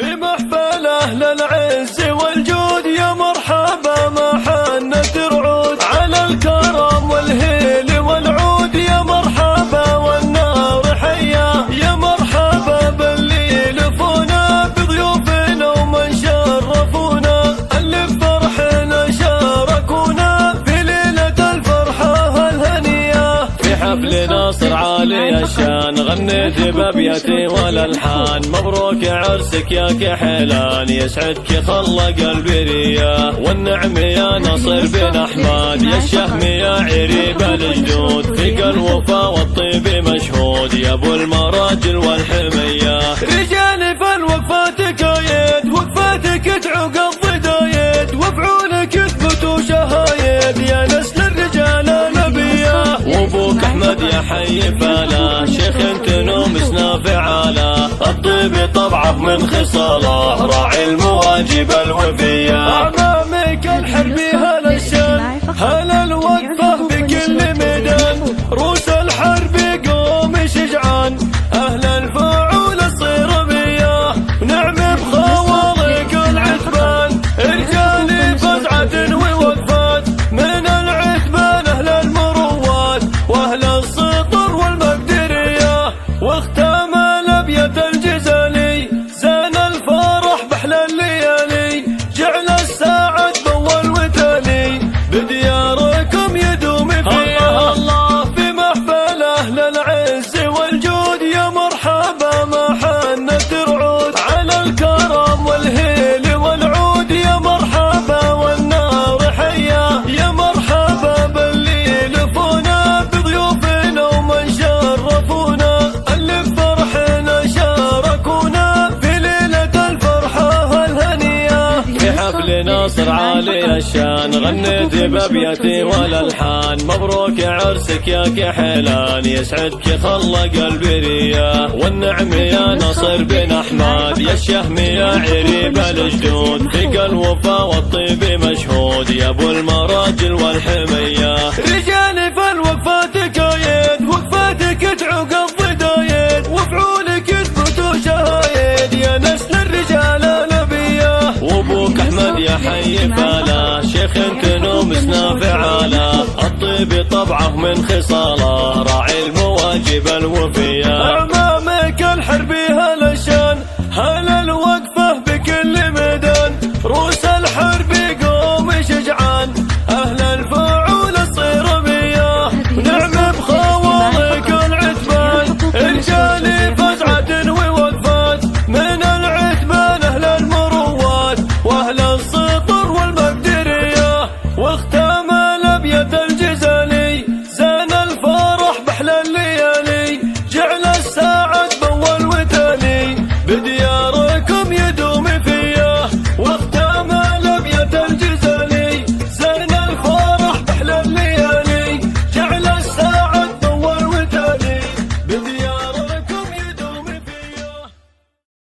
في محفل أهل العز والجود يا مرحبا ما حنت رعود على الكرم والهيل والعود يا مرحبا والنار حيا يا مرحبا باللي يلفونا بضيوفنا ومن شرفونا اللي بفرحنا شاركونا في ليلة الفرحة الهنية في حفل ناصر عالي الشان غنيت بأبياتي والألحان مبروك عرسك يا كحلان يسعدك خلى قلبي ريا والنعم يا نصر بن أحمد يا الشهم يا عريب الجدود فيك الوفا والطيب مشهود يا أبو المراجل والحمية رجال فالوقفاتك يد وقفاتك تعوق الضدايد وفعولك اثبتوا شهايد يا نسل الرجال النبية وابوك أحمد يا حي فلا شيخ تنومسنا فعاله الطيب طبعه من خصاله راعي المواجب الوفية أعمامك الحربي هلا الشان هلا الوقفة بكل ميدان روس الحرب قوم شجعان أهل الفعول الصيرمية نعم بخوارق العثمان رجال فزعة ووقفات من العثمان أهل المروات وأهل السطر والمقدرية واختام الأبيات الجزالي زان الفرح بأحلى الليالي جعل الساعد بول وتالي بدياركم يدوم فيها الله في محفل أهل العز والجود يا مرحبا ما حنت رعود على الكرم والهيل والعود يا مرحبا والنار حيا يا مرحبا باللي يلفونا بضيوفنا ومن شرفونا اللي بفرحنا شاركونا في ليلة الفرحة الهنية في حفل ناصر عالي الشان غنيت بأبياتي والألحان مبروك عرسك يا كحلان يسعدك خلى قلبي ريا والنعم يا نصر بن أحمد يا الشهم يا عريب الجدود فيك الوفا والطيب مشهود يا أبو المراجل والحمية رجال فالوقفاتك يد وقفاتك تعوق الضدايد وفعولك يثبتوا شهايد يا نسل الرجال النبية وابوك أحمد يا حي فلا شيخ تنومسنا فعاله الطيب طبعه من خصاله راعي المواجب الوفي